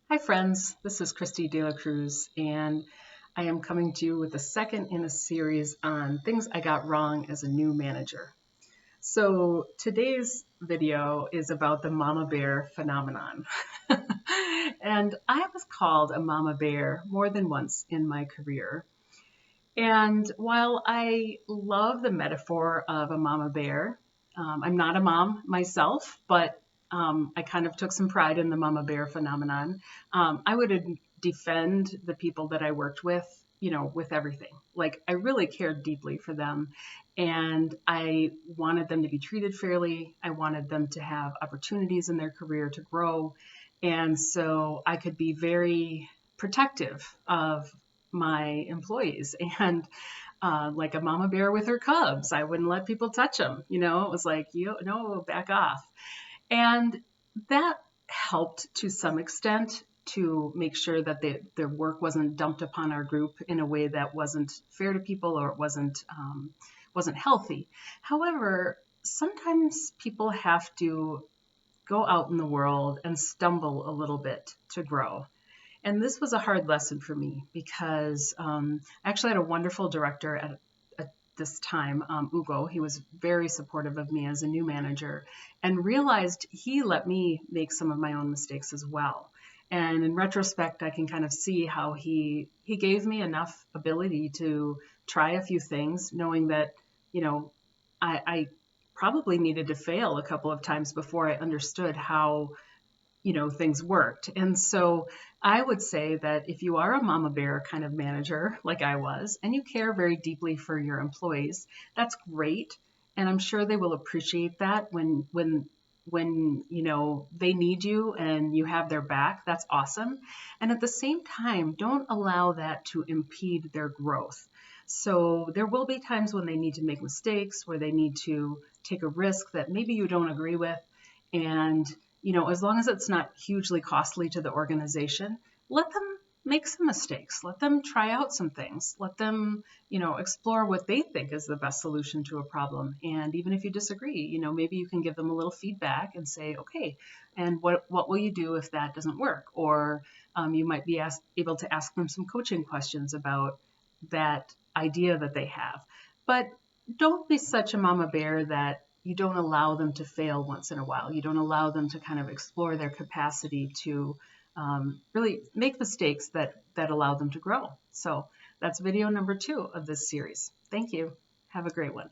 Hi friends, this is Christy De La Cruz, and I am coming to you with the second in a series on things I got wrong as a new manager. So today's video is about the mama bear phenomenon. And I was called a mama bear more than once in my career. And while I love the metaphor of a mama bear, I'm not a mom myself, but I kind of took some pride in the mama bear phenomenon. I would defend the people that I worked with, with everything. Like I really cared deeply for them, and I wanted them to be treated fairly. I wanted them to have opportunities in their career to grow, and so I could be very protective of my employees and like a mama bear with her cubs. I wouldn't let people touch them. It was like, no, back off. And that helped to some extent to make sure that their work wasn't dumped upon our group in a way that wasn't fair to people or it wasn't healthy. However, sometimes people have to go out in the world and stumble a little bit to grow. And this was a hard lesson for me because I actually had a wonderful director at this time, Ugo. He was very supportive of me as a new manager and realized he let me make some of my own mistakes as well. And in retrospect, I can kind of see how he gave me enough ability to try a few things, knowing that, I probably needed to fail a couple of times before I understood how things worked. And so I would say that if you are a mama bear kind of manager like I was, and you care very deeply for your employees, that's great. And I'm sure they will appreciate that when they need you and you have their back. That's awesome. And at the same time, don't allow that to impede their growth. So there will be times when they need to make mistakes, where they need to take a risk that maybe you don't agree with. And as long as it's not hugely costly to the organization, let them make some mistakes. Let them try out some things. Let them, explore what they think is the best solution to a problem. And even if you disagree, maybe you can give them a little feedback and say, okay, and what will you do if that doesn't work? Or you might be able to ask them some coaching questions about that idea that they have. But don't be such a mama bear that you don't allow them to fail once in a while. You don't allow them to kind of explore their capacity to really make mistakes that allow them to grow. So that's video number 2 of this series. Thank you. Have a great one.